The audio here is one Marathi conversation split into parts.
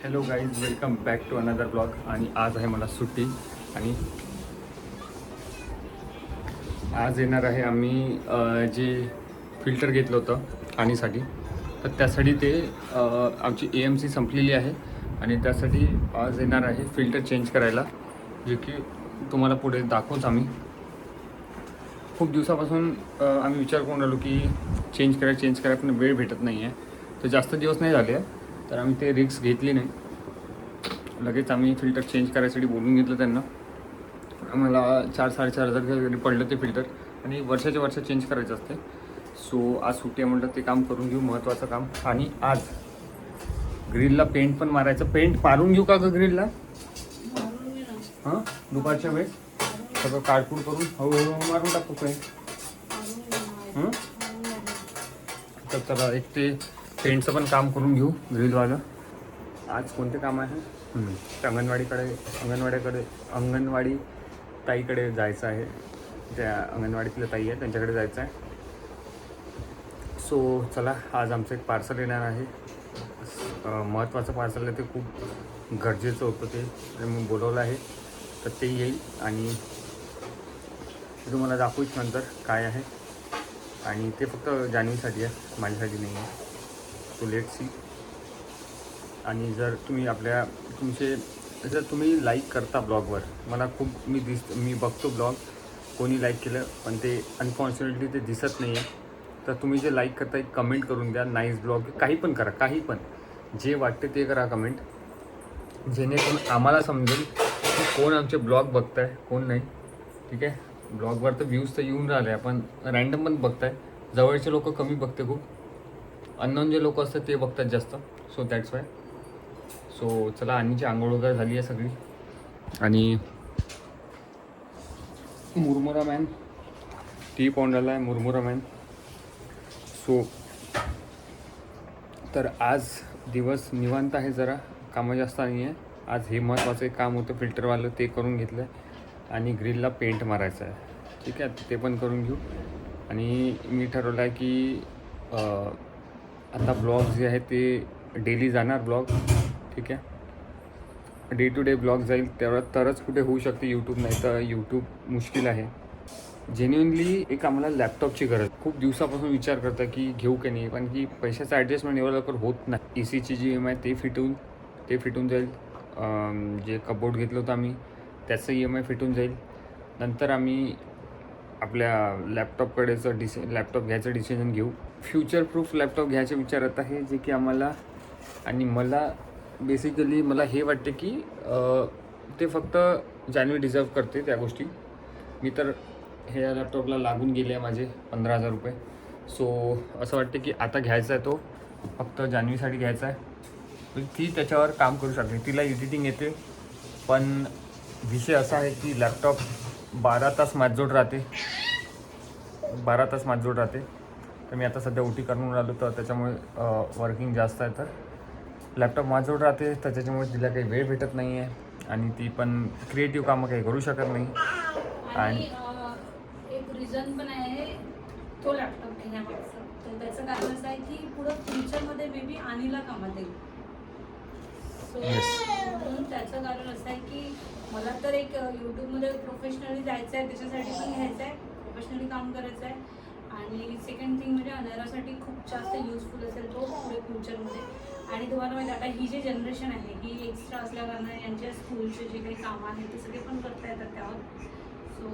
Hello guys, welcome back to another blog. आणि आज आहे मला सुट्टी आणि आज येणार आहे आम्ही जे फिल्टर घेतलं होतं पाणीसाठी, तर त्यासाठी ते आमची AMC संपलेली आहे आणि त्यासाठी आज येणार आहे फिल्टर चेंज करायला, जे की तुम्हाला पुढे दाखवूच. आम्ही खूप दिवसापासून आम्ही विचार करून राहिलो की चेंज करायला पण वेळ भेटत नाही आहे. तर जास्त दिवस नाही झाले तर आम्ही ते रिस्क घेतली नाही. लगेच आम्ही फिल्टर चेंज करायसाठी बोलून घेतलं त्यांना. आम्हाला 4-4.5 हजार पडलं ते फिल्टर आणि वर्षाच्या वर्ष चेंज करायचं असते. सो आज सुट्टी म्हटलं ते काम करून घेऊ, महत्त्वाचं काम. आणि आज ग्रिलला पेंट पण मारायचं. पेंट मारून घेऊ का ग ग्रिलला? हां, दुपारच्या वेळेस सगळं काढपूड करून हळूहळू मारून टाकू पेंट. तर चला एक ते पेंटचं पण काम करून घेऊ ग्रिलवालं. आज कोणते काम आहे? अंगणवाडी ताईकडे जायचं आहे. त्या अंगणवाडीतल्या ताई आहे, त्यांच्याकडे जायचं आहे. सो चला, आज आमचं एक पार्सल येणार आहे. महत्त्वाचं पार्सल आहे, ते खूप गरजेचं होतं. ते मी बोलवलं आहे तर ते येईल आणि तुम्हाला दाखवूच नंतर काय आहे. आणि ते फक्त जान्हवीसाठी आहे, माझ्यासाठी नाही आहे. So let see. आणि जर तुम्ही जर तुम्ही लाईक करता ब्लॉगवर, मला खूप मी बघतो ब्लॉग, कोणी लाईक केलं पण ते अनफॉर्च्युनेटली ते दिसत नाही आहे. तर तुम्ही जे लाईक करता एक कमेंट करून द्या, नाईस ब्लॉग, काही पण करा, काही पण जे वाटते ते करा कमेंट, जेणेकरून आम्हाला समजेल की कोण आमचे ब्लॉग बघताय, कोण नाही. ठीक आहे, ब्लॉगवर तर व्ह्यूज तर येऊन राहिले, आपण रँडम पण बघताय. जवळचे लोक कमी बघते, खूप अननोन जे लोक असतात ते बघतात जास्त. So that's why. सो चला, आणीची आंघोळ वगैरे झाली आहे सगळी. आणि मुरमुरा मॅन टी पाऊंडाला आहे, मुरमुरा मॅन. सो तर आज दिवस निवांत आहे, जरा कामं जास्त नाही आहे. आज हे महत्त्वाचं एक काम होतं फिल्टरवालं, ते करून घेतलं आहे. आणि ग्रिलला पेंट मारायचं आहे. ठीक आहे, ते पण करून घेऊ. आणि मी ठरवलं आहे की आता ब्लॉग जे आहे ते डेली जाणार ब्लॉग. ठीक आहे, डे टू डे ब्लॉग जाईल, तरच कुठे होऊ शकते यूट्यूब, नाही तर यूट्यूब मुश्किल आहे. जेन्युइनली एक आम्हाला लॅपटॉपची गरज. खूप दिवसापासून विचार करता की घेऊ की नाही, पण की पैशाचं ॲडजस्टमेंट एवढं लवकर होत नाही. ECची जी EMI ते फिटून जाईल. जे कबोर्ड घेतलं होतं आम्ही त्याचं EMI फिटून जाईल. नंतर आम्ही आपल्या लॅपटॉप घ्यायचं डिसिजन घेऊ. फ्युचर प्रूफ लॅपटॉप घ्यायचे विचारत आहे, जे की आम्हाला आणि मला बेसिकली मला हे वाटते की ते फक्त जान्हवी डिझर्व करते त्या गोष्टी. मी तर हे लॅपटॉपला लागून गेले आहे माझे 15,000 रुपये. सो असं वाटते की आता घ्यायचा आहे, तो फक्त जान्हवीसाठी घ्यायचा आहे. ती त्याच्यावर काम करू शकते, तिला एडिटिंग येते. पण विषय असा आहे की लॅपटॉप 12 तास माझ्याजवळ राहते. तर मी आता सध्या OT करून राहिलो, तर त्याच्यामुळे वर्किंग जास्त आहे. तर लॅपटॉप माझ्याजवळ राहते, तर त्याच्यामुळे तिला काही वेळ भेटत नाही आहे. आणि ती पण क्रिएटिव्ह कामं काही करू शकत नाही. आणि एक रिझन पण आहे तो लॅपटॉप घेण्यामागचं. तर त्याचं कारण असं आहे की पुढं फ्युचरमध्ये मे बी आणीला कामात येईल. म्हणून त्याचं कारण असं आहे की मला तर एक यूट्यूबमध्ये प्रोफेशनली जायचं आहे, त्याच्यासाठी पण घ्यायचं आहे, प्रोफेशनली काम करायचं आहे. आणि सेकंड थिंग म्हणजे अनारासाठी खूप जास्त युजफुल असेल तो पुढे फ्युचरमध्ये. आणि तुम्हाला माहिती आता ही जी जनरेशन आहे ही एक्स्ट्रा असल्याकारणाने यांच्या स्कूलचे जे काही कामं आहेत ते सगळे पण करता येतात त्यावर. सो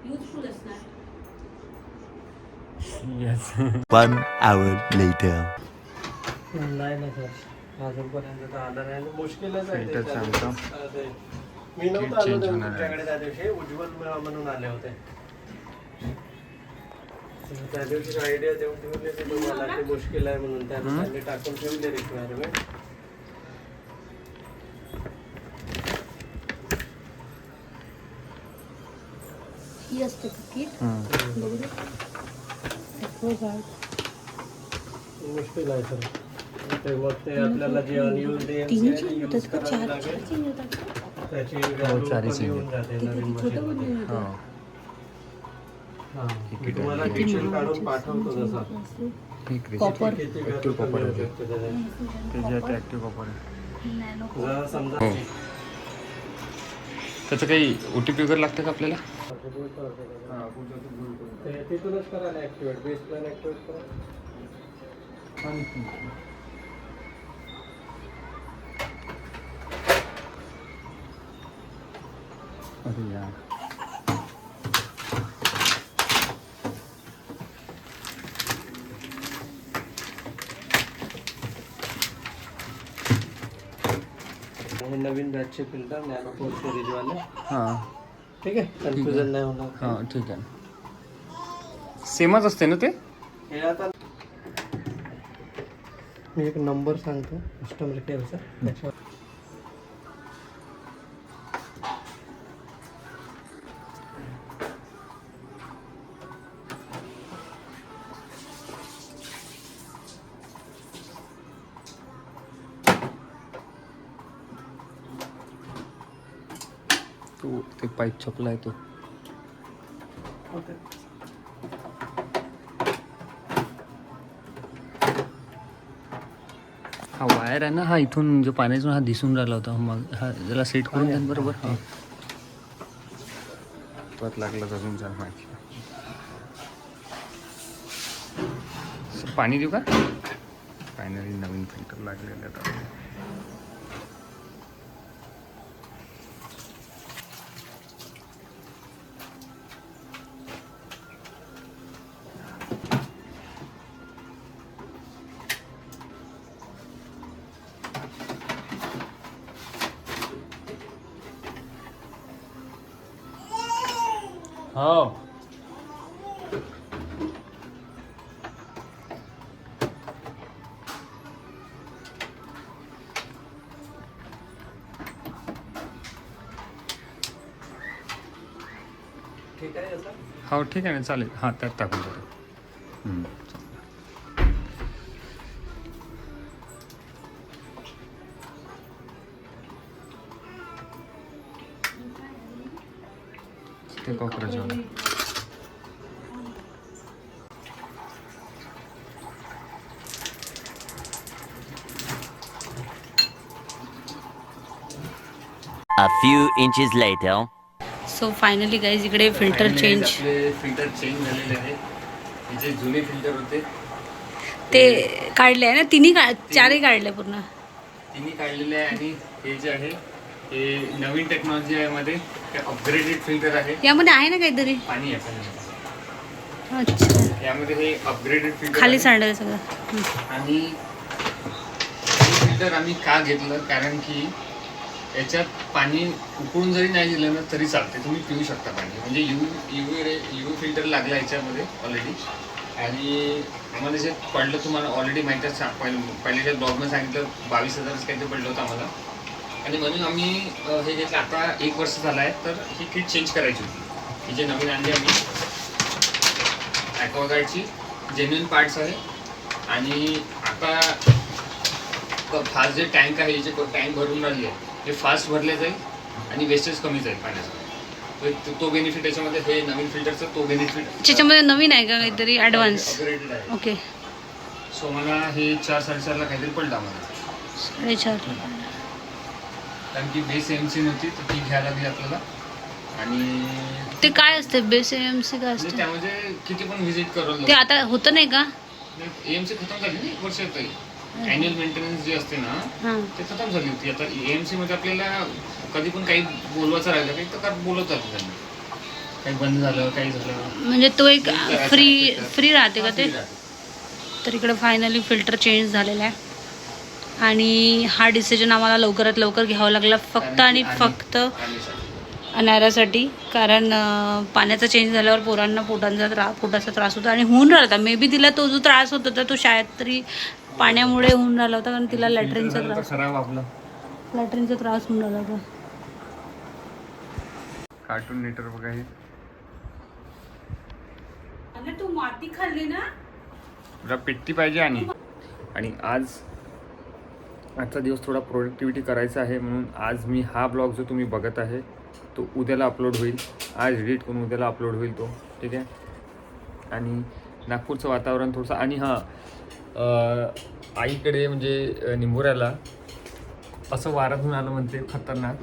युजफुल असणार. येस. 1 hour later. नाही ना सर, अजूनपर्यंत तर आलं नाही. मुश्किलच आहे फिल्टर ते. सांगतो. मी नव्हतं चेंज आलो होणार आहे. तुमच्याकडे त्या दिवशी, उज्ज्वल म्हणून आले होते. त्या दिवशी आयडिया देऊन ठेवले ते तुम्हाला, ते मुश्किल आहे म्हणून त्यांनी टाकून ठेवले रिक्वायरमेंट. ही असते किट. मुश्किल आहे सर. ते मग ते आपल्याला जे अनयूज यूज करावं लागेल त्याची व्हॅल्यू पण येऊन जाते नवीन मशीनमध्ये. मी तुम्हाला पिक्चर काढून पाठवतो जसं कॉपर किती व्हॅल्यू कमी होऊ शकते त्याच्यात. ते जे आहे ते ॲक्टिव्ह कॉपर आहे. नॅनो जर समजा हो. त्याचं काही OTP वगैरे लागतं का आपल्याला? ते तिथूनच करायला ऍक्टिवेट बेस प्लॅन ऍक्टिवेट करा. अरे यार. हे नवीन बॅचचे फिल्टर नॅनो 4 सिरीज वाले. हां ठीक आहे, कन्फ्युजन नाही होणार. हां ठीक आहे. सेमच असते ना ते? हे आता मी एक नंबर सांगतो कस्टमर केअरचा, त्याच्यावर तो ते पाईप छपला आहे तो. ओके. हा वायर आहे ना, हा इथून जो पाण्यातून हा दिसून राहिला होता मग हा त्याला सेट करून द्या बरोबर. हां परत लागलं अजून चार माहिती. पाणी देऊ का? फायनली नवीन फिल्टर लागलेलं आहे. हो ठीक आहे याचा. हो ठीक आहे ना चालेल. हां त्यात टाकून बरं. ते cockroach A few inches later. So finally guys इकडे फिल्टर चेंज. आपले फिल्टर चेंज झालेले आहे. हे जे जुने फिल्टर होते ते काढले आहे ना, चारही काढले पूर्ण. तिन्ही काढलेले आहे. आणि हे जे आहे हे नवीन टेक्नॉलॉजी आहे मध्ये, ते अपग्रेडेड फिल्टर आहे. यामध्ये आहे ना काहीतरी. पाणी आहे पाणी. अच्छा, यामध्ये हे अपग्रेडेड फिल्टर खाली आहे. सांडेल सगळं. आणि हे फिल्टर आम्ही का घेतलं, कारण की याच्यात पाणी उकळून जरी नाही दिलं ना तरी चालते, तुम्ही पिऊ शकता पाणी. म्हणजे यू फिल्टर लागला याच्यामध्ये ऑलरेडी. आणि आम्हाला जे पडलं तुम्हाला ऑलरेडी माहीतच, पहिल्याच्या ब्लॉगमध्ये सांगितलं 22,000 काहीतरी पडलं होतं आम्हाला. आणि म्हणून आम्ही हे घेतलं. आता 1 वर्ष झालं आहे, तर ही किट चेंज करायची होती. ही जे नवीन आणली आम्ही ॲक्वागार्डची जेन्युइन पार्ट्स आहे. आणि आता फास्ट जे टँक आहे, जे टँक भरून राहिली आहे ते फास्ट भरले जाईल आणि वेस्टेज कमी जाईल पाण्याचा. तो बेनिफिट याच्यामध्ये, हे नवीन फिल्टरचा तो बेनिफिट. त्याच्यामध्ये नवीन आहे का काहीतरी ॲडव्हान्स? अपग्रेडेड आहे. ओके. सो मला हे 4-4.5 काहीतरी पडलं आम्हाला. 4.5. कारण की बेस AMC नव्हती तर ती घ्यायला लागली आपल्याला. आणि ते काय असते बेस AMC काय असते? त्यामध्ये किती पण व्हिजिट करून ते आता होतं नाही का? AMC खतम झाली ना 1 वर्ष येतोय. ॲन्युअल मेंटेनन्स जे असते ना हां. ते खतम झाली होती. आता AMC मध्ये आपल्याला कधी पण काही बोलवायचं राहिलं काही तर बोलवत जातं त्यांना. काही बंद झालं काही झालं म्हणजे तो एक फ्री राहते का ते? free राहते. तर इकडे फायनली फिल्टर चेंज झालेला आहे. आणि हा डिसिजन आम्हाला लवकरात लवकर घ्यावा लागला फक्त आणि फक्त अनारासाठी. कारण पाण्याचा चेंज झाल्यावर पोरांना पोटाचा त्रास होता. आणि होऊन राहिला होता. मे बी तिला तो जो त्रास होत होता तो शाळेत तरी पाण्यामुळे होऊन राहिला होता. कारण तिला लॅट्रिनचा त्रास होऊन राहिला होता. कार्टून नेटवर्क बघा हे. तू माती खाल्ली ना, तुला पेट्टी पाहिजे. आणि आजचा दिवस थोडा प्रोडक्टिव्हिटी करायचा आहे, म्हणून आज मी हा ब्लॉग जो तुम्ही बघत आहे तो उद्याला अपलोड होईल. आज एडिट करून उद्याला अपलोड होईल तो. ठीक आहे. आणि नागपूरचं वातावरण थोडंसं. आणि हां, आईकडे म्हणजे निंबोऱ्याला असं वारातून आलं म्हणते खतरनाक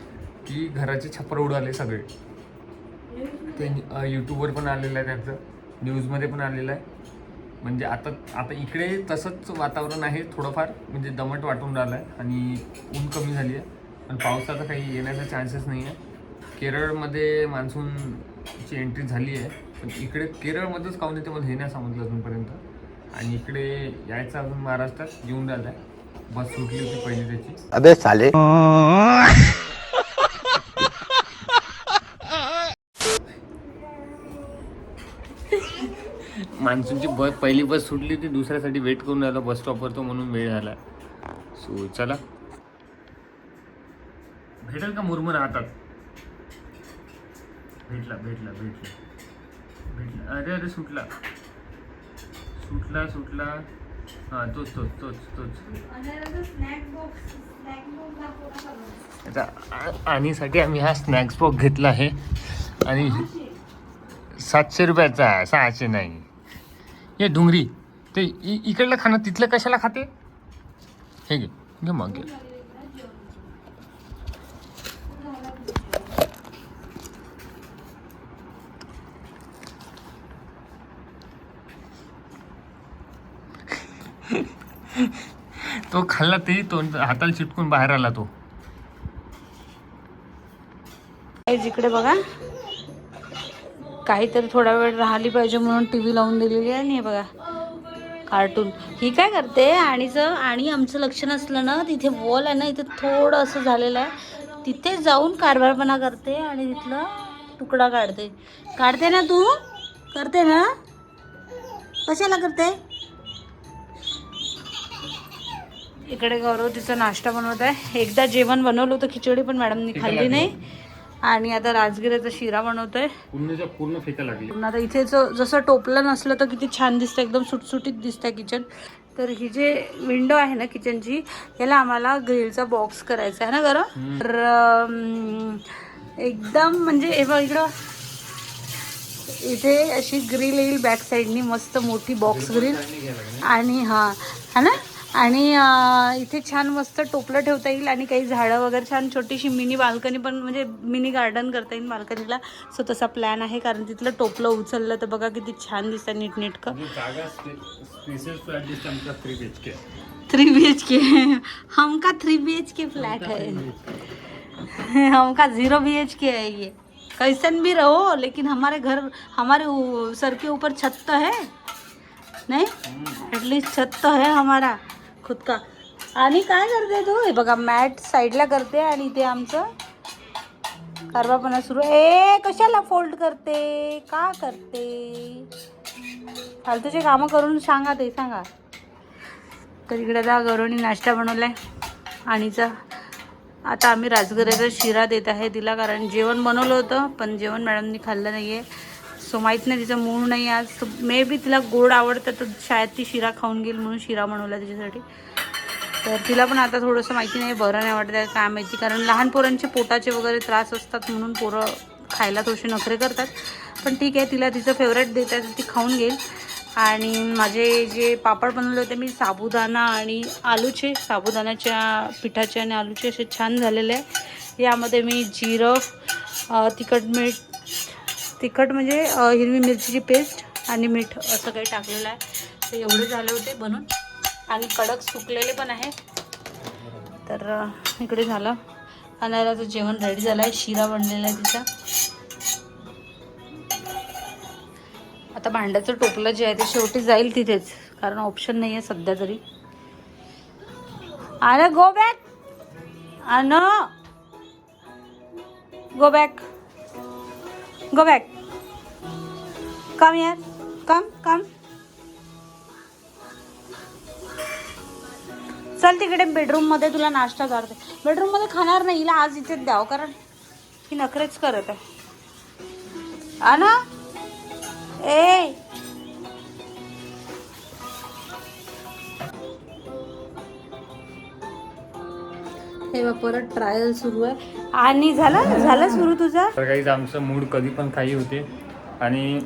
की घराचे छप्पर उडाले सगळे. ते यूट्यूबवर पण आलेलं आहे, त्याचं न्यूजमध्ये पण आलेलं आहे. म्हणजे आता इकडे तसंच वातावरण आहे थोडंफार, म्हणजे दमट वाटून राहिलं आहे आणि ऊन कमी झाली आहे, पण पावसाचा काही येण्याचा चान्सेस नाही आहे. केरळमध्ये मान्सूनची एंट्री झाली आहे, पण इकडे केरळमध्येच काहून येते मला हे नाही समजलं अजूनपर्यंत. आणि इकडे यायचं अजून महाराष्ट्रात येऊन राहिलं आहे. बस सुटली होती पहिली त्याची. अबे साले मान्सूनची पहिली बस सुटली होती, दुसऱ्यासाठी वेट करून राहिला बस स्टॉपवर, तो म्हणून वेळ झाला. सो चला, भेटेल का मुरमुरा हातात? भेटला भेटला भेटला भेटला. अरे अरे सुटला सुटला सुटला. हां तोच तोच तोच तोच. आता आणीसाठी आम्ही हा स्नॅक्स बॉक्स घेतला आहे आणि 700 रुपयाचा आहे, 600 नाही. हे डुंगरी ते इकडलं खाणं तिथलं कशाला खाते? हे घे घे मग घे. तो खाल्ला तेही तो हाताला चिटकून बाहेर आला तो. जिकडे बघा काहीतरी थोडा वेळ राहिली पाहिजे म्हणून टीव्ही लावून दिलेली आहे. आणि बघा कार्टून. ही काय करते आणि आमचं लक्ष नसलं ना, तिथे वॉल आहे ना, इथे थोडं असं झालेलं आहे, तिथे जाऊन कारभारपणा करते आणि तिथला तुकडा काढते ना. तू करते ना, कशाला करते? इकडे गौरव तिचा नाश्ता बनवत आहे. एकदा जेवण बनवलं होतं खिचडी, पण मॅडमनी खाल्ली नाही. आणि आता राजगिऱ्याचा शिरा बनवतोय. पूर्ण फेका लागली. आता इथे जसं टोपलं नसलं तर किती छान दिसतं, एकदम सुटसुटीत दिसतंय किचन. तर ही जे विंडो आहे ना किचनची, याला आम्हाला ग्रिलचा बॉक्स करायचा आहे ना गरम. तर एकदम म्हणजे हे बघ इकडं, इथे अशी ग्रिल येईल बॅक साईडनी, मस्त मोठी बॉक्स ग्रिल. आणि हा ना, आणि इथे छान मस्त टोपलं ठेवता येईल आणि काही झाडं वगैरे, छान छोटीशी मिनी बाल्कनी पण, म्हणजे मिनी गार्डन करता येईल बाल्कनीला. सो तसा प्लॅन आहे, कारण तिथलं टोपलं उचललं तर बघा किती छान दिसतं नीटनेटकं. 3 BHK हमका 3 BHK फ्लैट है, हमका 0 BHK है. ये कैसन भी रहो, लेकिन हमारे घर, हमारे सर के ऊपर छत तो है नहीं, एटलीस्ट छत तो है हमारा खुद का. आणि काय करते तू? हे बघा मॅट साईडला करते आणि इथे आमचं कारभारपणा सुरू. कशाला फोल्ड करते, का करते? फालतूचे कामं करून सांगा तर इकडे आता गौरवनी नाश्ता बनवलाय आणीचा. आता आम्ही राजगिऱ्याचा शिरा देत आहे तिला, कारण जेवण बनवलं होतं पण जेवण मॅडमनी खाल्लं नाही आहे. सो माहीत नाही, तिचं मूड नाही आज. मे बी तिला गोड आवडतं तर शाळेत ती शिरा खाऊन घेईल म्हणून शिरा बनवला तिच्यासाठी. तर तिला पण आता थोडंसं माहिती नाही, बरं नाही वाटतं काय माहिती, कारण लहान पोरांचे पोटाचे वगैरे त्रास असतात म्हणून पोरं खायला थोडेसे नखरे करतात. पण ठीक आहे, तिला तिचं फेवरेट देत आहे ती खाऊन घेईल. आणि माझे जे पापड बनवले होते मी साबुदाणा आणि आलूचे, साबुदाण्याच्या पिठाचे आणि आलूचे, असे छान झालेले आहे. यामध्ये मी जिरं, तिखट म्हणजे हिरवी मिरचीची पेस्ट आणि मीठ असं काही टाकलेलं आहे. तर एवढे झाले होते बनून, आणि कडक सुकलेले पण आहे. तर इकडे झालं, अनाराचं जेवण रेडी झालं आहे, शिरा बनलेला आहे तिचा. आता भांड्याचं टोपलं जे आहे ते शेवटी जाईल तिथेच, कारण ऑप्शन नाही आहे सध्या तरी. अरे go back, go back, go back, come यार, कम चल तिकडे बेडरूममध्ये तुला नाश्ता करते. बेडरूममध्ये खाणार नाही, हिला आज इथेच द्यावं, कारण ही नखरेच करत आहे ना. हे बघ परत ट्रायल सुरू आहे. आणि झालं सुरू तुझा. तर काही आमचं मूड कधी पण काही होते, आणि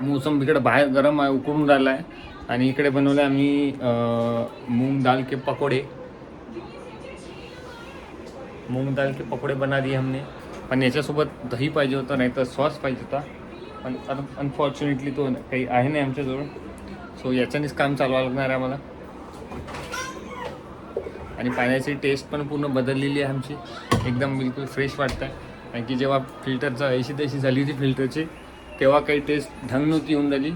मोसम इकडे बाहेर गरम आहे, उकळून राहिला आहे. आणि इकडे बनवले आम्ही मूग दाल के पकोडे. मूंग दाल के पकोडे बना दिए हमने. पण याच्यासोबत दही पाहिजे होतं, नाही तर सॉस पाहिजे होता. पण अनफॉर्च्युनेटली तो काही आहे नाही आमच्याजवळ. सो याच्यानेच काम चालवावं लागणार आहे आम्हाला. आणि पाण्याची टेस्ट पण पूर्ण बदललेली आहे आमची. एकदम बिलकुल फ्रेश वाटतं आहे. कारण की जेव्हा फिल्टरचा ऐशी तशी झाली होती फिल्टरची, तेव्हा काही टेस्ट ढंग नव्हती येऊन राहिली.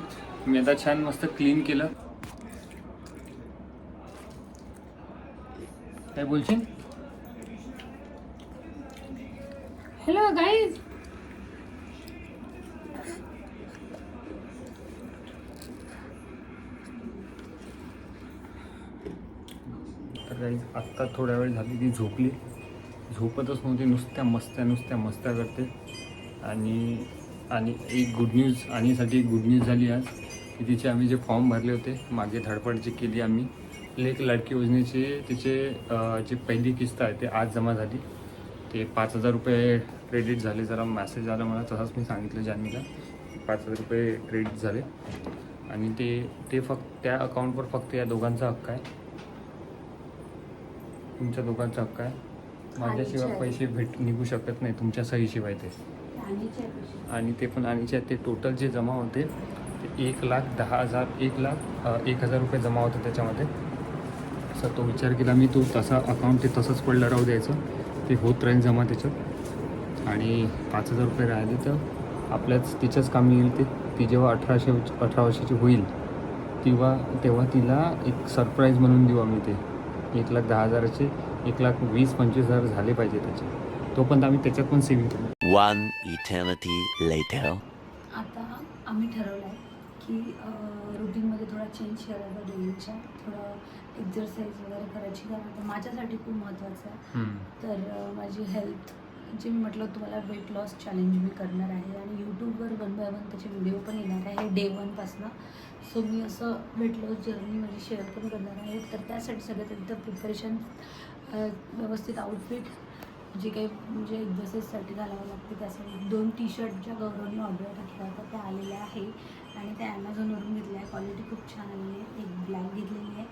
मी आता छान मस्त क्लीन केलं. काय बोलशील? Hello guys. आत्ता थोड्या वेळ झाली ती झोपली. झोपतच नव्हती, नुसत्या मस्त्या करते. आणि एक गुड न्यूज आणीसाठी एक गुड न्यूज झाली आज की तिचे आम्ही जे फॉर्म भरले होते मागे धडपड जी केली आम्ही लेक लाडकी योजनेचे, तिचे जी पहिली किस्त आहे ते आज जमा झाली. ते 5,000 रुपये क्रेडिट झाले. जरा मॅसेज आला मला, तसंच मी सांगितलं जानवीला. 5,000 रुपये क्रेडिट झाले. आणि ते फक्त त्या अकाउंटवर फक्त या दोघांचा हक्क आहे, तुमच्या दोघांचा हक्क आहे. माझ्याशिवाय पैसे निघू शकत नाही तुमच्या सहीशिवाय ते. आणि ते पण आणीचे ते टोटल जे जमा होते ते 1,10,000 रुपये जमा होते त्याच्यामध्ये. असं तो विचार केला मी, तो तसा अकाउंट ते तसंच पडलं राहू द्यायचं, ते होत राहील जमा त्याच्यात. आणि 5,000 रुपये राहिले तर तिच्याच कामी येईल ते. ती जेव्हा 18 वर्षाची होईल तेव्हा तिला एक सरप्राईज म्हणून देऊ आम्ही. ते 1,10,000चे 1,20,000-25,000 झाले पाहिजे त्याचे. तोपर्यंत आम्ही त्याच्यात पण सेव्हिंग करू. One eternity later. आता आम्ही ठरवलं आहे की रुटीनमध्ये थोडा चेंज करायचा, डेलीच्या थोडं एक्झरसाईज वगैरे करायची. कारण आता माझ्यासाठी खूप महत्त्वाचं आहे. तर माझी हेल्थ, जे मी म्हटलं तुम्हाला वेट लॉस चॅलेंज मी करणार आहे. आणि यूट्यूबवर 1 by 1 त्याचे व्हिडिओ पण येणार आहे डे 1पासनं. सो मी असं वेट लॉस जर्नी माझी शेअर पण करणार आहे. तर त्यासाठी सगळ्यात एकदा प्रिपरेशन, व्यवस्थित आउटफिट, जे काही म्हणजे एक्झरसाईजसाठी घालावं लागते त्यासाठी 2 टी-शर्ट ज्या गौरवने ऑर्डर टाकल्या होत्या त्या आलेल्या आहे. आणि त्या ॲमेझॉनवरून घेतल्या आहे. क्वालिटी खूप छान आलेली आहे. एक ब्लॅक घेतलेली आहे.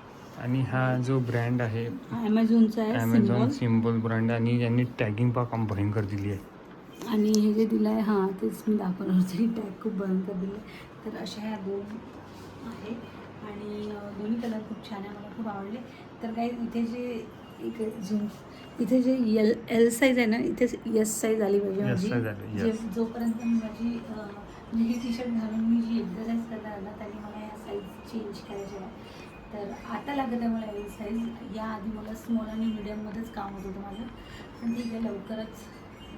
आणि हा जो ब्रँड आहे ॲमेझॉनचा आहे, ॲमेझॉन सिम्बॉल ब्रँड. आणि यांनी टॅगिंग पण भयंकर दिली आहे. आणि हे जे दिलं आहे, हां तेच मी दाखवणार होते, टॅग खूप भयंकर दिले. तर अशा ह्या 2 आहे. आणि दोन्ही कलर खूप छान आहे, मला खूप आवडले. तर काही इथे जे इथे जे एल साईज आहे ना, इथे एस साईज आली पाहिजे माझी. जोपर्यंत माझी म्हणजे ही टी-शर्ट घालून मी जी एक्झरसाईज करणार ना, त्यांनी मला ह्या साईज चेंज करायच्या आहे. तर आता लागत आहे मला एल साईज. याआधी मला स्मॉल आणि मीडियममध्येच काम होत होतं माझं. पण ठीक आहे, लवकरच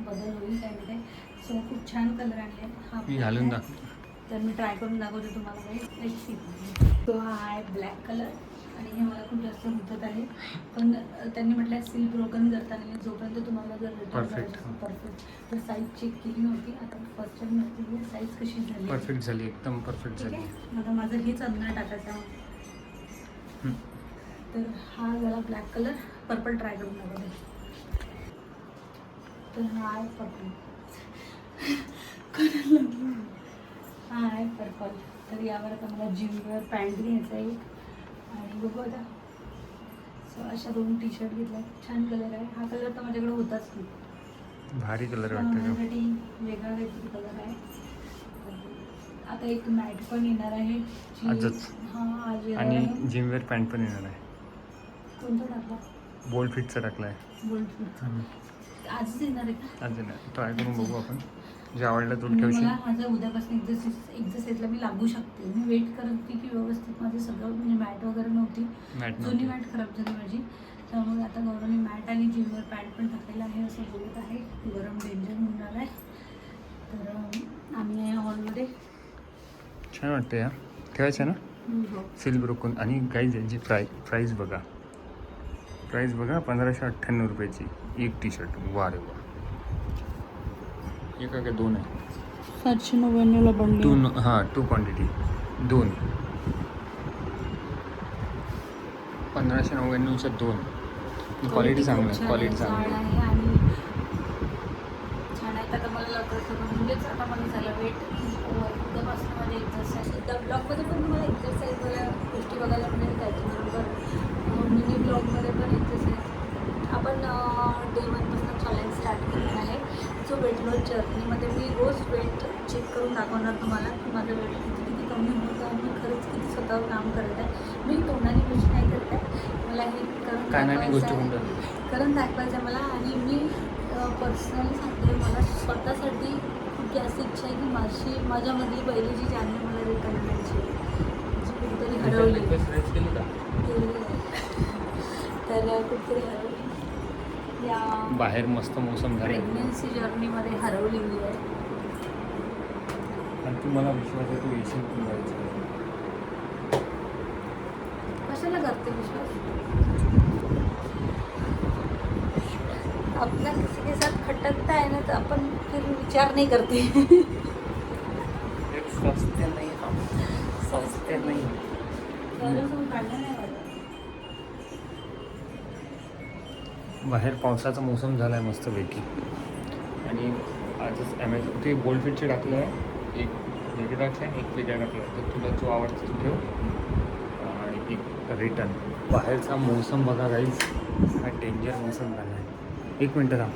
बदल होईल काही ना काही. सो खूप छान कलर आणले. हा मी घालून दाखवतो. तर मी ट्राय करून दाखवते तुम्हाला काही. तो हा आहे ब्लॅक कलर. आणि हे मला खूप जास्त रुचत आहे. पण त्यांनी म्हटलं सील ब्रोकन करताना जोपर्यंत तुम्हाला जर रिटर्न करायचं परफेक्ट, तर साईज चेक केली नव्हती. आता फर्स्ट टाइम नव्हती, साईज कशी झाली, परफेक्ट झाली, एकदम परफेक्ट झाली. आता माझं हेच अंदर टाकायचं आहे. तर हा झाला ब्लॅक कलर. पर्पल ट्राय करून दाखवते. तर हा आहे पर्पल. हा आहे पर्पल. तर यावर आता मला जिमवर पॅन्ट घ्यायचा आहे. आणि बघू आता. सो अशा 2 टी-शर्ट घेतल्या. छान कलर आहे. हा कलर तर माझ्याकडे होताच नाही. भारी कलर वाटतं. माझ्यासाठी वेगळा काहीतरी कलर आहे. आता एक मॅट पण येणार आहे. आजच. हां आज. आणि जिमवेअर पॅन्ट पण येणार आहे. कोणता टाकला? बोल्ड फिटचा टाकला आहे. बोल्ड फिट आजच येणार आहे का? आज नाही, ट्राय करून बघू आपण. जे आवडलं तो म्हणजे ठेवशील. मला माझं उद्यापासून एक्झरसाईजला मी लागू शकते. मी वेट करत होती की व्यवस्थित माझं सगळं, म्हणजे मॅट वगैरे नव्हती. जुनी मॅट खराब झाली माझी. त्यामुळे आता गौरवने मॅट आणि जिमवर पॅन्ट पण टाकायला आहे असं बोलत आहे. गरम डेंजर म्हणून आला आहे. तर आम्ही या हॉलमध्ये. छान वाटतं या. ठेवायचं ना सील ब्रोकन. आणि गाईज यांची प्राईस बघा. प्राईस बघा 1,598 रुपयाची एक टी-शर्ट. वा रे वा. एक काय 2 आहे. 799ला बनली. 2 हां 2 क्वांटिटी 2. 1,599च्या 2. क्वालिटी चांगली आहे. क्वालिटी चांगली आहे. आणि छान आहे. आता मला लवकर म्हणजेच आता मला झालं वेट उद्यापासून माझे एक्झरसाईज. त्या ब्लॉगमध्ये पण तुम्हाला एक्झरसाईज मला गोष्टी बघायला मिळेल. त्याच्याबरोबर मिनी ब्लॉगमध्ये पण एक्झरसाईज आपण डे 1पासून दिवस जर्नीमध्ये मी रोज वेट चेक करून दाखवणार तुम्हाला की माझं वेट किती किती कमी होतं आणि मी खरंच किती स्वतःवर काम करत आहे. मी तोंडाने गोष्टी नाही करत आहे, मला हे कानाने गोष्टी आहे, म्हणतात. करून दाखवायचं आहे मला. आणि मी पर्सनली सांगते, मला स्वतःसाठी खूप जास्त इच्छा आहे की माझ्यामधली पहिली जी जाणीव मला रिटर्न करायची जी कुठेतरी हरवली केली आहे. तर कुठेतरी हरवली या बाहेर मस्त मोसम झाला प्रेग्नन्सी जर्नीमध्ये हरवलेली आहे. आणि तू मला विश्वास आहे तू येशील पण जायचं. कशाला करते विश्वास? अपना किसी के साथ खटकता है ना तो अपन फिर विचार नहीं करते. स्वस्त्य नाही स्वस्त्य नाही. बाहेर पावसाचा मोसम झाला आहे मस्तपैकी. आणि आजच ॲमेझॉन ते गोल्डफिटचे टाकलं आहे, एक वेगळं टाकलं आहे, एक वेगळं टाकलं आहे. तर तुला जो आवडतो तो ठेव आणि एक रिटर्न. बाहेरचा मोसम बघा गाईज, हा डेंजर मोसम झाला आहे. एक मिनटं थांब.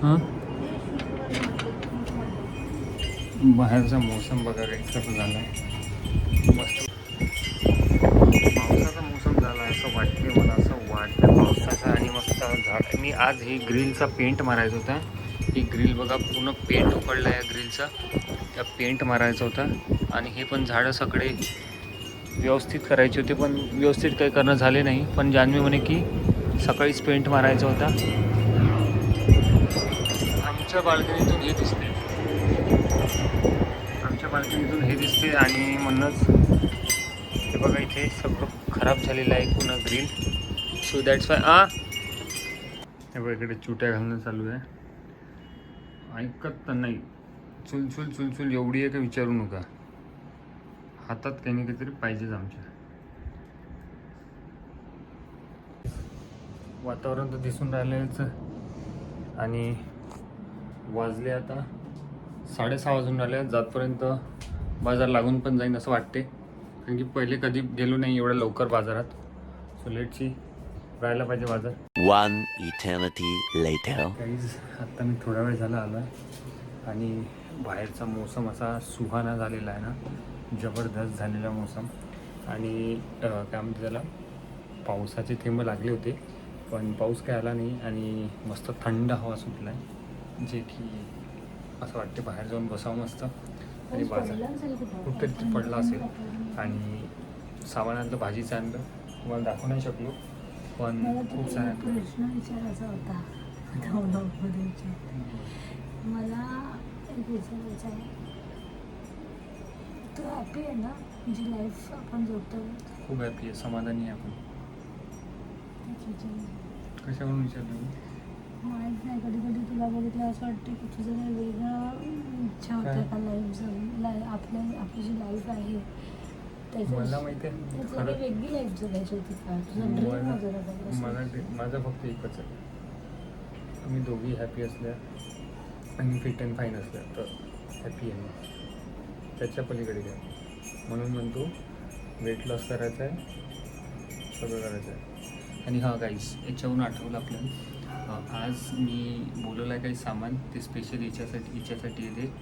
हां बाहेरचा मोसम बघा गाईज कसं झाला आहे. मस्त पावसाचा मोसम झाला आहे असं वाटते मला, असं वाटतं पावसाचा. आणि मस्त झाड. मी आज ही ग्रिलचा पेंट मारायचा होता. ही ग्रिल बघा पूर्ण पेंट उकळला आहे ग्रिलचा, त्या पेंट मारायचा होता. आणि हे पण झाडं सगळे व्यवस्थित करायचे होते, पण व्यवस्थित काही करणं झाले नाही. पण जान्हवी म्हणे की सकाळीच पेंट मारायचा होता. आमच्या बाल्कनीतून हे दिसते, आमच्या बाल्कनीतून हे दिसते. आणि म्हणूनच हे बघा इथे सगळं खराब झालेलं आहे पूर्ण ग्रिल. सो दॅट्स वाय हे बघा इकडे चुट्या घालणं चालू आहे. ऐकत तर नाही. चुल चुल चुल चुल एवढी आहे का विचारू नका. हातात काही ना काहीतरी पाहिजेच आमच्या. वातावरण तर दिसून राहिलंच. आणि वाजले आता 6:30 वाजून राहिले. जातपर्यंत बाजार लागून पण जाईन असं वाटते, कारण की पहिले कधी गेलो नाही एवढ्या लवकर बाजारात. सो लेटची राहायला पाहिजे बाजार. One eternity later. काहीच आत्ता मी थोडा वेळ झाला आला आणि बाहेरचा मोसम असा सुहाना झालेला आहे ना, जबरदस्त झालेला मोसम. आणि काय म्हणते त्याला, पावसाचे थेंब लागले होते पण पाऊस काय आला नाही. आणि मस्त थंड हवा सुटला आहे, जे की असं वाटते बाहेर जाऊन बसावं मस्त. आणि बाजार कुठेतरी पडला असेल. आणि सामानातलं भाजीचं आणलं, तुम्हाला दाखवू नाही शकलो पण खूप साऱ्या प्रश्न विचारायचा होता. मला एक विचारायचं आहे, तू हॅपी आहे ना जी लाईफ आपण जगतो? खूप हॅपी आहे, समाधानी आहे आपण. कशावरून विचारलं? माहीत नाही, कधी कधी तुला बघितलं असं वाटतं की तुझं काही वेगळं इच्छा होते का आपली जी लाईफ आहे मला माहिती आहे त्याची वेगळी लाईफ जगायची होती का? तुझं ड्रीम मला माझा फक्त एकच आहे, आम्ही दोघी हॅपी असल्या आणि फिट अँड फाईन असल्या तर हॅपी आहे. त्याच्या पलीकडे काय. म्हणून म्हणतो वेट लॉस करायचं आहे, सगळं करायचं आहे. आणि हा गाईस, याच्यावरून आठवलं आपल्याला, आज मी बोलवलं आहे काही सामान, ते स्पेशल याच्यासाठी येते.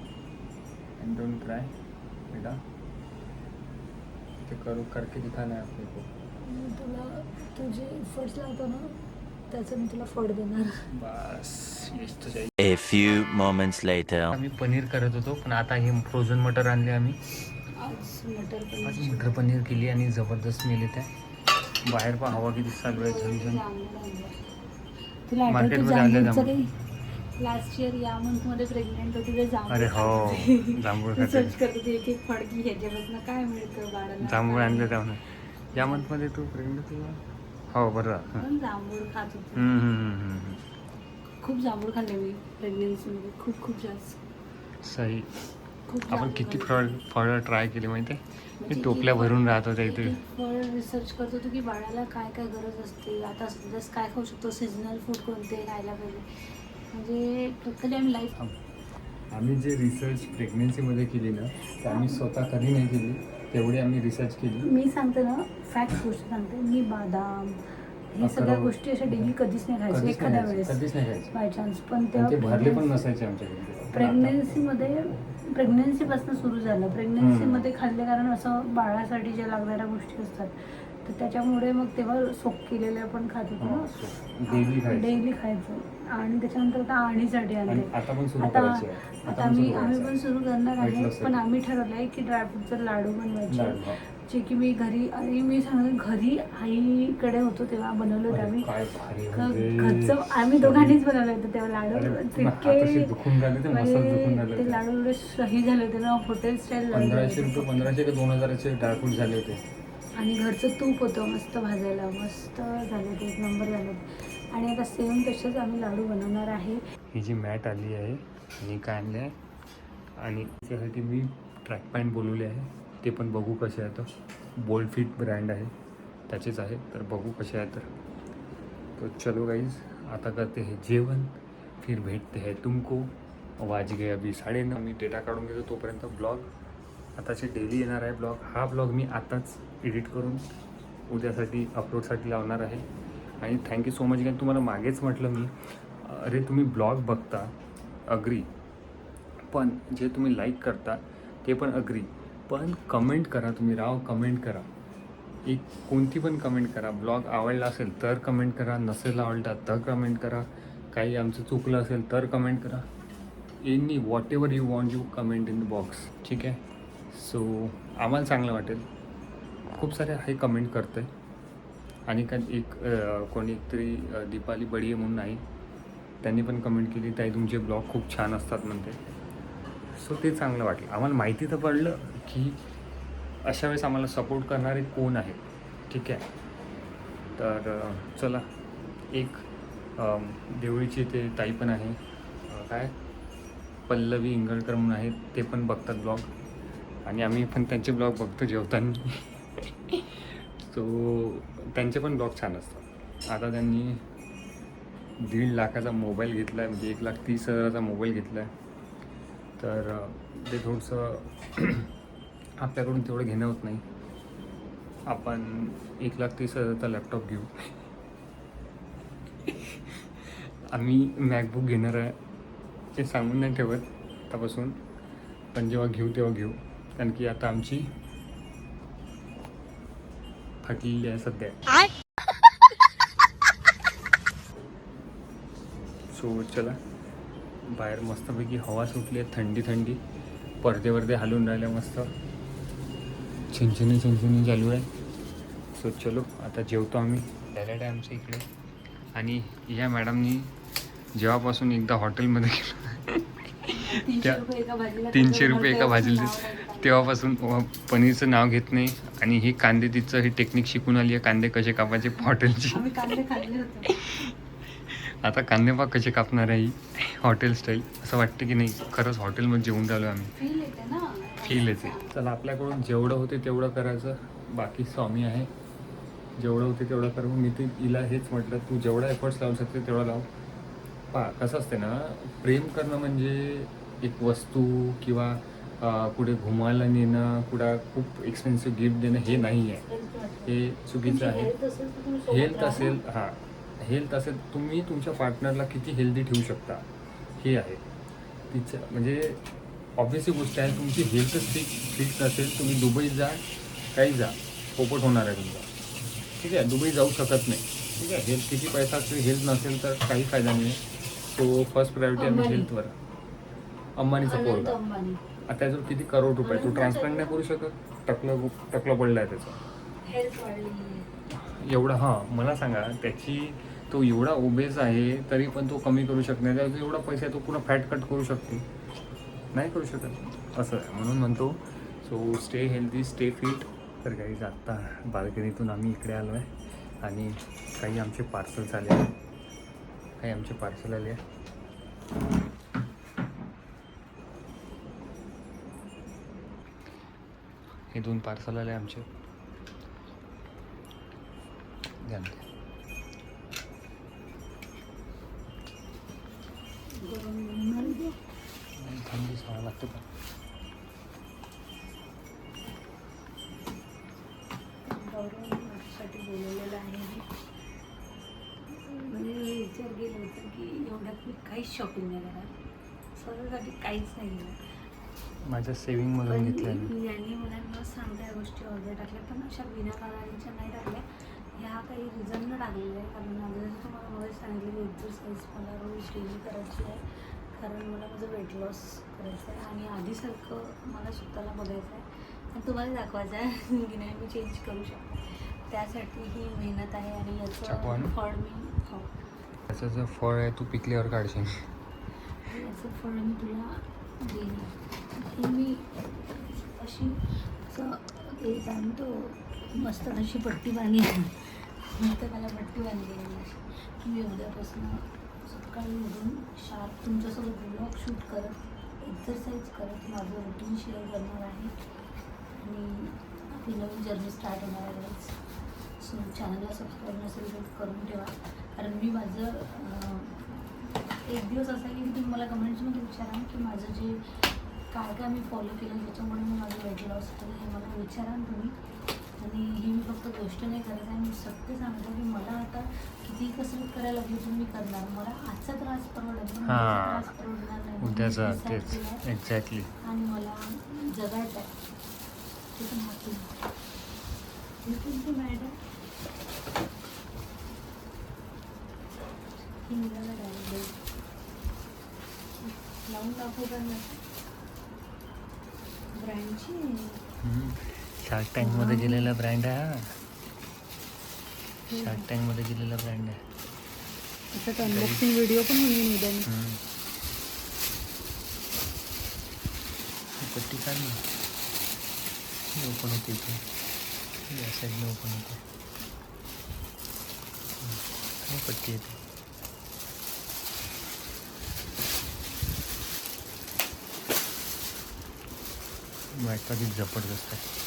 अँड डोंट क्राय बेटा, ते करके दिखाना है आपने को. तुला तुझे एफर्ट्स लावतो ना त्याचं मी तुला फळ देणार. बस हेच तर चाहिए. A few moments later. आम्ही पनीर करत होतो, पण आता हे फ्रोझन मटर आणले आम्ही. आज आज मटर पनीर केली आणि जबरदस्त स्मेल येत आहे. बाहेर पण हवा किती चालू आहे, झमझम. तुला मार्केटमध्ये आणले जांभूळ. लास्ट इयर या मंथमध्ये प्रेग्नेंट होती ते जांभूळ. अरे हो, जांभूळ खाते. सर्च करत होती एक एक फडकी ह्याच्यापासून काय मिळतं बाळाला. जांभूळ आणले त्यामुळे. या मंथमध्ये तू प्रेग्नेंट होती? हो बरं. पण जांभूळ खात होती. खूप जांभूळ खाल्ले मी प्रेग्नेन्सीमध्ये, खूप खूप जास्त. सही. खूप आपण जांभूळ किती खाल्ले. फळं ट्राय केली माहिती आहे? म्हणजे की टोपल्या भरून राहत होत्या इथे. फळ रिसर्च करत होतो की बाळाला काय काय गरज असते, आता सध्याच काय खाऊ शकतो, सिजनल फूड कोणते खायला पाहिजे. म्हणजे टोटली आम्ही लाईफ आम्ही जे रिसर्च प्रेग्नेन्सीमध्ये केली ना, ते आम्ही स्वतः कधी नाही केली, तेवढी आम्ही रिसर्च केली. मी सांगते ना, फॅक्ट गोष्ट सांगते. मी बदाम, हे सगळ्या गोष्टी अशा डेली कधीच नाही खायचं, कधीच एखाद्या नाही वेळेस कधीच नाही खायचं. By chance. पण आणि ते भरले पण तेव्हा नसायचे आमच्याकडे. प्रेग्नन्सीपासून सुरू झालं. प्रेग्नन्सीमध्ये खाल्ले, कारण असं बाळासाठी ज्या लागणाऱ्या गोष्टी असतात तर त्याच्यामुळे मग तेव्हा सोक केलेल्या पण खात होतो ना, डेली खायचं. डेली खायचं. आणि त्याच्यानंतर आता आणीसाठी आणते. आणि आता पण सुरू आता करायचे. आता आम्ही पण सुरू करणार Weight आहे. loss पण साठी. आम्ही ठरवलं आहे की ड्रायफ्रूटचं लाडू बनवायचे, लाडू, हा. जे की मी घरी, आणि मी सांगते घरी आईकडे होतो तेव्हा बनवलं होतं आम्ही. काय भारी घरचं आम्ही दोघांनीच बनवलं होतं तेव्हा लाडू. हाताशी दुखून झाले ते, मसल दुखून झाले ते लाडू एवढे सही झाले होते ना, हॉटेल स्टाईल 1500 रुपये, 1500 का 2000चे ड्रायफ्रूट झाले होते. आणि घरचं तूप होतं मस्त भाजायला, मस्त झाले ते, एक नंबर झाले होते. आणि आता सेम तसेच आम्ही लाडू बनवणार आहे. ही जी मॅट आली आहे आणि काय आणले आहे, आणि त्यासाठी मी ट्रॅक पॅन्ट बोलवले आहे, ते पण बघू कसे आहे. तर बोल्ड फिट ब्रँड आहे, त्याचेच आहे, तर बघू कसे आहे. तर चलो गाईज, आता करते हे जेवण, फिर भेटते है तुमको. वाज गए अभी 9:30. मी डेटा काढून घेतो तोपर्यंत. ब्लॉग आताचे डेली येणार आहे ब्लॉग. हा ब्लॉग मी आताच एडिट करून उद्यासाठी अपलोडसाठी लावणार आहे. आणि थँक्यू सो मच. कारण तुम्हाला मागेच म्हटलं मी, अरे तुम्ही ब्लॉग बघता, अग्री, पण जे तुम्ही लाईक करता ते पण अग्री, पण कमेंट करा. तुम्ही कमेंट करा, एक कोणती पण कमेंट करा. ब्लॉग आवडला असेल तर कमेंट करा, नसेल आवडला तर कमेंट करा, काही आमचं चुकलं असेल तर कमेंट करा. Any what ever you want, you comment in the box, ठीक आहे. सो आम्हाला चांगलं वाटेल. खूप सारे हे कमेंट करतं आहे. आणि कोणीतरी दीपाली बडिये म्हणून आहे, त्यांनी पण कमेंट केली, ताई तुमचे ब्लॉग खूप छान असतात म्हणते. सो ते चांगलं वाटलं. आम्हाला माहिती तर पडलं की अशा वेळेस आम्हाला सपोर्ट करणारे कोण आहे, ठीक आहे. तर चला, एक देवळीची ते ताई पण आहे, काय पल्लवी इंगळकर म्हणून आहेत, ते पण बघतात ब्लॉग, आणि आम्ही पण त्यांचे ब्लॉग बघतो जेवताना. सो त्यांचे पण ब्लॉग छान असतात. आता त्यांनी 1.5 लाखाचा मोबाईल घेतला आहे, म्हणजे 1,30,000चा मोबाईल घेतला आहे. तर ते थोडंसं आपल्याकडून तेवढं घेणं होत नाही. आपण 1,30,000चा लॅपटॉप घेऊ. आम्ही मॅकबुक घेणार आहे, ते सांगून नाही ठेवत आतापासून, पण जेव्हा घेऊ तेव्हा घेऊ. कारण की आता आमची फाटलेली आहे सध्या. सो चला, बाहेर मस्तपैकी हवा सुटली आहे, थंडी थंडी, पडदे हलून राहिले, मस्त छिंचणी चालू आहे. सो चलो, आता जेवतो आम्ही. डायरेक्ट आहे आमच्या इकडे. आणि या मॅडमनी जेव्हापासून एकदा हॉटेलमध्ये गेलो, 300 रुपये एका भाजीला देत, तेव्हापासून पनीरचं नाव घेत नाही. आणि ही कांदे, तिचं ही टेक्निक शिकून आली आहे, कांदे कसे कापायचे हॉटेलची. आता कांदे पाक कसे कापणार आहे ही हॉटेल स्टाईल. असं वाटतं की नाही खरंच हॉटेलमध्ये जेवून राहिलो आम्ही, फील येते. चला, आपल्याकडून जेवढं होते तेवढं करायचं, बाकी स्वामी आहे, जेवढं होते तेवढं करू. मी ते हिला हेच म्हटलं, तू जेवढा एफर्ट्स लावू शकते तेवढा लाव. कसं असते ना, प्रेम करणं म्हणजे एक वस्तू किंवा कुठे घुमायला नेणं, कुठं खूप एक्सपेन्सिव्ह गिफ्ट देणं, हे नाही आहे, हे चुकीचं आहे. हेल्थ असेल, तुम्ही तुमच्या पार्टनरला किती हेल्दी ठेवू शकता, हे आहे तिचं. म्हणजे ऑब्व्हियसली गोष्ट आहे, तुमची हेल्थच फिट नसेल, तुम्ही दुबईत जा, काही जा, पोपट होणार आहे तुमचा, ठीक आहे. दुबई जाऊ शकत नाही, ठीक आहे. हेल्थ किती पैसा असेल, हेल्थ नसेल तर काही फायदा नाही. सो फर्स्ट प्रायोरिटी आम्ही हेल्थवर. अंबानीचा पोरगा, आता त्याच्यावर किती करोड रुपये, तो ट्रान्सप्लांट नाही करू शकत, टकलं पडलं आहे त्याचं एवढं. हां, मला सांगा, तो एवढा ओबेस आहे तरी पण तो कमी करू शकत नाही. त्याचा एवढा पैसा आहे, तो पुन्हा फॅट कट करू शकतो, नाही करू शकत, असं आहे. म्हणून म्हणतो, so stay healthy, stay fit. तर काही आत्ता बाल्कनीतून आम्ही इकडे आलो आहे, आणि काही आमचे पार्सल्स आले आहे, हे 2 पार्सल आले आमचे. थंडी सांगा लागते पण. बोलवलेलं आहे. महिन्यात मी काहीच शॉपिंग नाही करणार, स्वतःसाठी काहीच नाही घेणार. माझ्या सेविंगमधून घेतलं पण यांनी मला सांगता या गोष्टी ऑर्डर टाकल्या, पण अशा विनाकारणच्या नाही टाकल्या. ह्या काही रिझननं टाकलेल्या आहे, कारण माझं जसं तुम्हाला मध्येच सांगितलेलं एक्झरसाईज मला रोज डेली करायची आहे, कारण मला माझं वेट लॉस करायचं आहे आणि आधीसारखं मला स्वतःला बघायचं आहे आणि तुम्हाला दाखवायचं आहे की नाही मी चेंज करू शकते. त्यासाठी ही मेहनत आहे आणि याचं फळ मी त्याचं जो फळ आहे तू पिकल्यावर काढशील. याचं फळ मी तुला देणार. ही मी अशी असं ते काय म्हणतो मस्त अशी पट्टी बांधली, तर मला पट्टी बांधलेली अशी. मी उद्यापासून सकाळी उठून शार्प तुमच्यासोबत ब्लॉग शूट करत एक्सरसाइज करत माझं रुटीन शेअर करणार आहे आणि आपली नवीन जर्नी स्टार्ट होणार आहे. सो चॅनलला सबस्क्राईब नसेल तर करून ठेवा, कारण मी माझं एक दिवस असा आहे की तुम्ही मला कमेंट्समध्ये विचारा की माझं जे काय काय मी फॉलो केलं त्याच्यामुळे मी माझं वेट लॉस केलं हे मला विचारा तुम्ही. आणि ही मी फक्त गोष्ट नाही करत आहे, मी सत्य सांगतो की मला आता किती कसरत करायला लागली तर मी करणार. मला आजचा त्रास परवडत नाही, त्रास परवडणार नाही, उद्याचा तेच एक्झॅक्टली. आणि मला जगायचं आहे ते पण हाती मॅडम ही मुलाला डायरेक्ट लावून दाखवू करणार ब्रँडची. शार्क टँकमध्ये गेलेला ब्रँड आहे हा. शार्क टँकमध्ये गेलेला ब्रँड आहे. त्याच्यात अनबॉक्सिंग व्हिडिओ पण होईल उद्या. पट्टी काढली ओपन होते इथे, या साईडने ओपन होते. काय पट्टी येते मॅट कधी जबरदस्त आहे.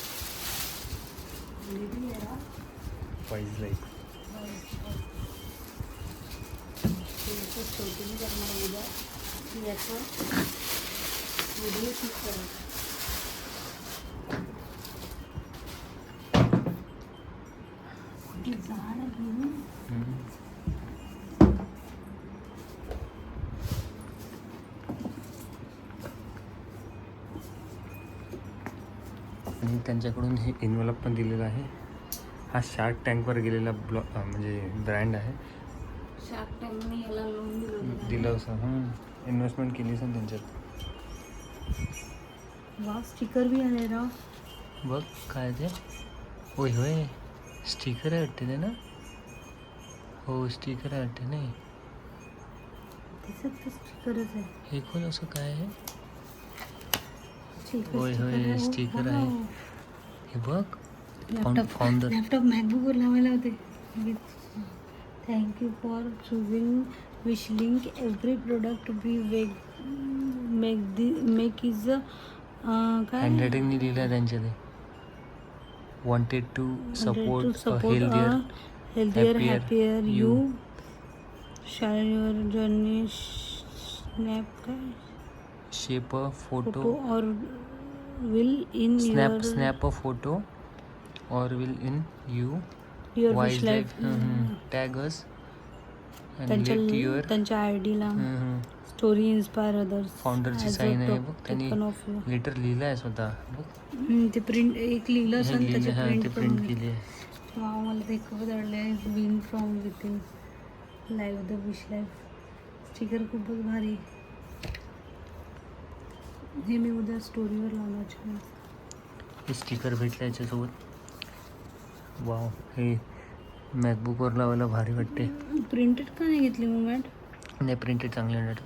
वाईज लाईक शेवटी करणार उद्या याचं व्हिडिओ शूट करायचं. झाड घेऊन आणि त्यांच्याकडून हे इन्व्हलप पण दिलेलं आहे. हा शार्क टँकवर गेलेला म्हणजे ब्रँड आहे. शार्क टँकने याला लोन दिलं असं इन्व्हेस्टमेंट केली असं त्यांच्यात. वा स्टिकर बी आले राव. बघ काय ते. होय होय स्टिकर आहे वाटते ते ना. हो स्टिकर आहे वाटते नाही. दिसत तर स्टिकरच आहे. हे कोण असं काय आहे. स्टिकर होय होय स्टिकर आहे. हे बघ फाउंडर. लॅपटॉप मॅकबुकवर लावायला होते. Thank you for choosing wish link every product be make is काय हँडरायटिंगनी लिहिलं आहे त्यांच्या ते. Wanted to support healthier happier you share your journey snap shape a photo or will in snap a photo or will in your wish life tag us and let your त्यांच्या आयडीला स्टोरी इन्स्पायर अदर्स. फाउंडरची साईन आहे बघ. त्यांनी लेटर लिहिलं आहे स्वतः बघ. ते प्रिंट एक लिहिलं असेल त्याची प्रिंट केली आहे. वाव मला ते खूपच आवडले आहे. Win from within live the wish life sticker खूपच भारी. हे मी उद्या स्टोरीवर लावण्याचे. हे स्टिकर भेटलं याच्यासोबत. वाव हे मॅकबुकवर लावायला भारी वाटते. प्रिंटेड का नाही घेतली मुवमेंट. नाही प्रिंटेड चांगले वाटत.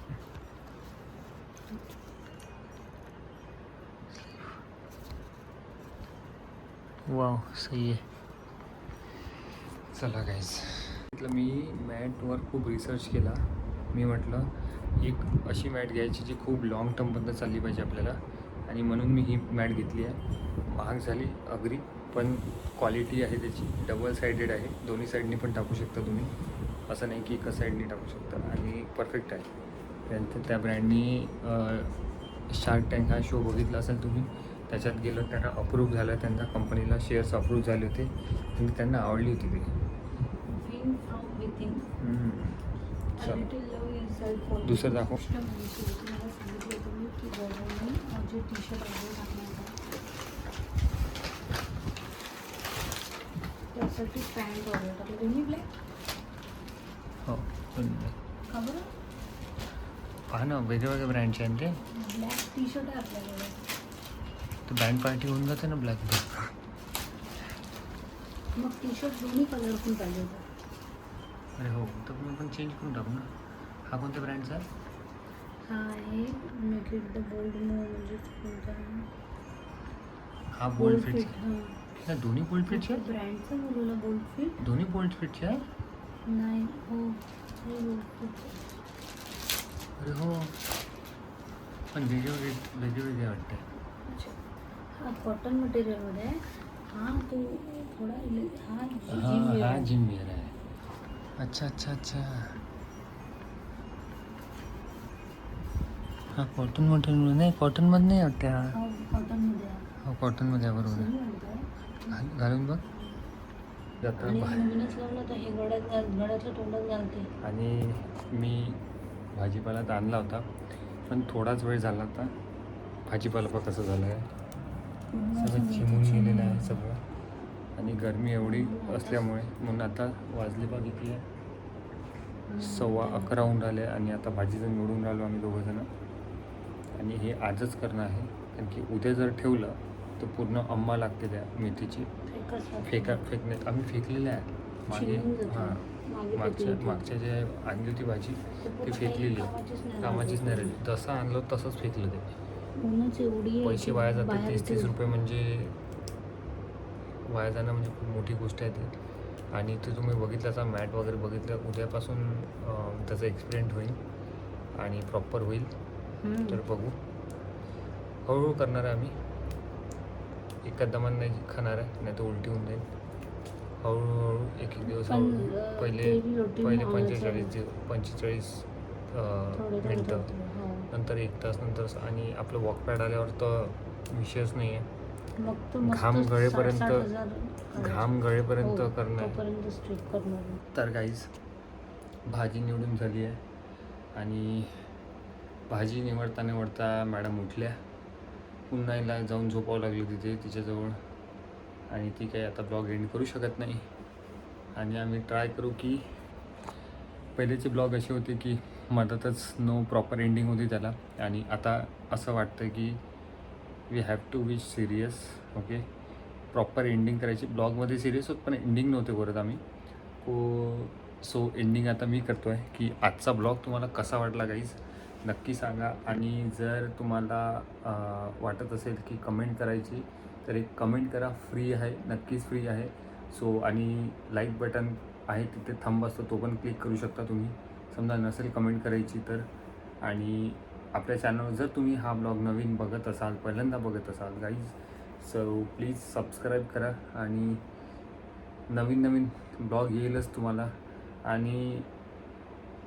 वाव सही आहे. चला गाईज म्हटलं मी मॅटवर खूप रिसर्च केला. मी म्हटलं एक अशी मॅट घ्यायची जी खूप लाँग टर्मपर्यंत चालली पाहिजे आपल्याला, आणि म्हणून मी ही मॅट घेतली आहे. महाग झाली अग्री, पण क्वालिटी आहे त्याची. डबल साईडेड आहे, दोन्ही साईडनी पण टाकू शकता तुम्ही. असं नाही की एका साईडनी टाकू शकता. आणि परफेक्ट आहे. त्यानंतर त्या ब्रँडनी शार्क टँक हा शो बघितला असेल तुम्ही. त्याच्यात गेलं त्यांना अप्रूव्ह झालं. त्यांना कंपनीला शेअर्स अप्रूव्ह झाले होते आणि त्यांना आवडली होती ती. Win from within. चल रिझल्ट फॉलो दुसरं दाखव. तुम्हाला सांगितलं होतं मी की गौरवने जे टी शर्ट वगैरे टाकणार त्यासाठी पॅन्ट वगैरे टाकले दोन्ही ब्लॅक हो का बरं पहा ना वेगळे वेगळे ब्रँडचे आहे ते. ब्लॅक टी शर्ट आहे आपल्याकडे. तर बँड पार्टी होऊन जाते ना ब्लॅक. मग टी शर्ट दोन्ही कलरफुल पाहिजे होतं. अरे हो तर मग आपण चेंज करून टाकू ना. हा कोणत्या ब्रँडचा आहे? हा आहे make it the bold move म्हणजे कोणता हा बोल्ड फिट. हां नाही दोन्ही बोल्ड फिटचे आहेत. ब्रँडचं बोलवलं बोल्ड फिट दोन्ही बोल्ड फिटचे आहे. नाही हो हे बोल्ड फिट. अरे हो पण वेगळे वेगळे वाटते. अच्छा हा कॉटन मटेरियलमध्ये आहे. हा तो थोडा हा हां जिम हा जिम वेअर आहे. अच्छा अच्छा अच्छा हा कॉटन मटेरियल नाही कॉटनमध्ये नाही वाटते. हा कॉटनमध्ये आहे. हो कॉटनमध्ये आहे बरोबर सही म्हणताय. आहे. घालून बघ जाता आणि नवीनच लावलं तर हे गळ्यातल्या तोंडात घालते. आणि मी भाजीपाला तर आणला होता पण थोडाच वेळ झाला आता. भाजीपाला पण कसं झालं आहे सगळं चिमून गेलेलं आहे सगळं. आणि गरमी एवढी असल्यामुळे म्हणून आता वाजले बघितली आहे 11:15 होऊन राहिले आणि आता भाजीचं निवडून राहिलो आम्ही दोघंजणं. आणि हे आजच करणं आहे कारण की उद्या जर ठेवलं तर पूर्ण अंबा लागते त्या मेथीची. फेकण्यात आम्ही फेकलेल्या आहे मागे. हां मागच्या जे आणली होती भाजी ती फेकलेली आहे. कामाचीच नाही राहिली. जसं आणलं तसंच फेकलं ते. पैसे वाया जाते 30 रुपये म्हणजे वाया जाणं म्हणजे खूप मोठी गोष्ट आहे ती. आणि ते तुम्ही बघितल्याचा मॅट वगैरे बघितलं उद्यापासून त्याचं एक्सपेरिमेंट होईल आणि प्रॉपर होईल. तर बघू हळूहळू करणार आहे आम्ही. एकदमान नाही खाणार आहे नाही तर उलटी होऊन जाईल. हळूहळू एक दिवस पहिले 45 मिनटं नंतर 1 तास नंतर आणि आपलं वॉक पॅड आल्यावर तर विषयच नाही आहे. घाम गळेपर्यंत करणं आहे. तर गाईज भाजी निवडून झाली आहे आणि भाजी निवडता मॅडम उठल्या. पुन्हा हिला जाऊन झोपावं लागलं तिच्याजवळ. आणि ती काही आता ब्लॉग एंड करू शकत नाही. आणि आम्ही ट्राय करू की पहिलेचे ब्लॉग असे होते की मधातच नो प्रॉपर एंडिंग होती त्याला. आणि आता असं वाटतं की we have to be serious. Okay proper ending करायची. ब्लॉगमध्ये सिरियस होत पण एंडिंग नव्हते करत आम्ही. सो एंडिंग आता मी करतो आहे की आजचा ब्लॉग तुम्हाला कसा वाटला गाईज नक्की सांगा. आणि जर तुम्हाला वाटत असेल की कमेंट करायची तर एक कमेंट करा. फ्री आहे नक्कीच फ्री आहे. सो आणि लाईक बटन आहे तिथे थंब असतो तो पण क्लिक करू शकता तुम्ही समजा नसेल कमेंट करायची तर. आणि आपल्या चॅनलवर जर तुम्ही हा ब्लॉग नवीन बघत असाल पहिल्यांदा बघत असाल गाईज सो प्लीज सबस्क्राईब करा. आणि नवीन ब्लॉग येईलच तुम्हाला. आणि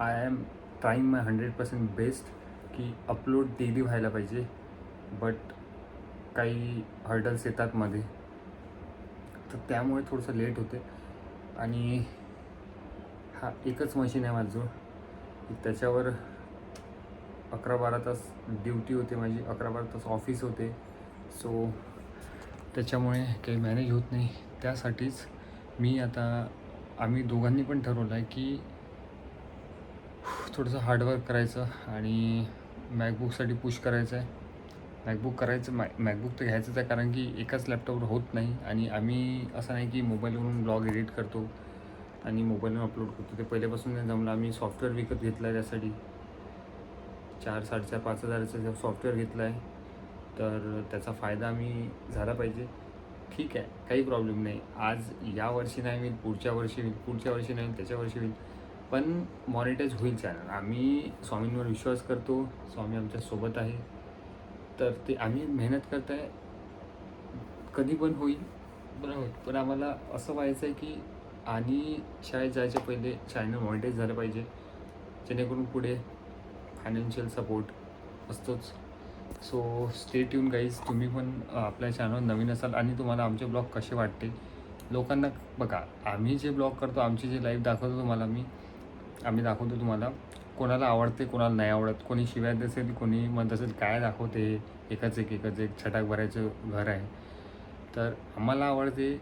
I am trying my 100% best की अपलोड डेली व्हायला पाहिजे. बट काही हर्डल्स येतात मध्ये तर त्यामुळे थोडंसं लेट होते. आणि हा एकच मशीन आहे माझं त्याच्यावर 11-12 तास ड्युटी होते माझी. 11-12 तास ऑफिस होते. सो त्याच्यामुळे काही मॅनेज होत नाही. त्यासाठीच मी आता आम्ही दोघांनी पण ठरवलं आहे की थोडंसं हार्डवर्क करायचं आणि मॅकबुकसाठी पुश करायचं आहे. मॅकबुक तर घ्यायचंच आहे कारण की एकाच लॅपटॉपवर होत नाही. आणि आम्ही असं नाही की मोबाईलवरून ब्लॉग एडिट करतो आणि मोबाईलवर अपलोड करतो. ते पहिल्यापासून नाही जमलं. आम्ही सॉफ्टवेअर विकत घेतला आहे त्यासाठी 4-5 हजाराचं सॉफ्टवेअर घेतलं आहे. तर त्याचा फायदा आम्ही झाला पाहिजे. ठीक आहे काही प्रॉब्लेम नाही. आज या वर्षी नाही होईल पुढच्या वर्षी नाही त्याच्या वर्षी होईल पण मॉनिटाईज होईल चॅनल. आम्ही स्वामींवर विश्वास करतो. स्वामी आमच्या सोबत आहे तर ते आम्ही मेहनत करत आहे. कधी पण होईल बरोबर. पण आम्हाला असं व्हायचं आहे की आणि शाळेत जायच्या पहिले चॅनल मॉनिटाईज झालं पाहिजे जेणेकरून पुढे फायनान्शियल सपोर्ट असतोच. So stay tune guys. तुम्ही पण आपल्या चॅनलवर नवीन असाल आणि तुम्हाला आमचे ब्लॉग कसे वाटते लोकांना बघा. आम्ही जे ब्लॉग करतो आमची जे लाईफ दाखवतो तुम्हाला आम्ही दाखवतो तुम्हाला कोणाला आवडते कोणाला नाही आवडत, कोणी शिव्या देत असेल, कोणी म्हणत असेल काय दाखवते, एकच एक छटाक भरायचं घर आहे. तर आम्हाला आवडते.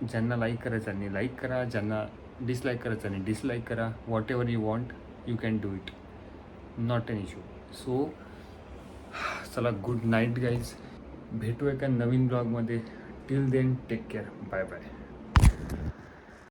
ज्यांना लाईक करायचं आणि लाईक करा, ज्यांना डिसलाईक करायचं आणि डिसलाईक करा. Whatever you want you can do it, not an issue. So चला, गुड नाईट गाईज. भेटू एका नवीन ब्लॉगमध्ये. Till then take care. Bye bye.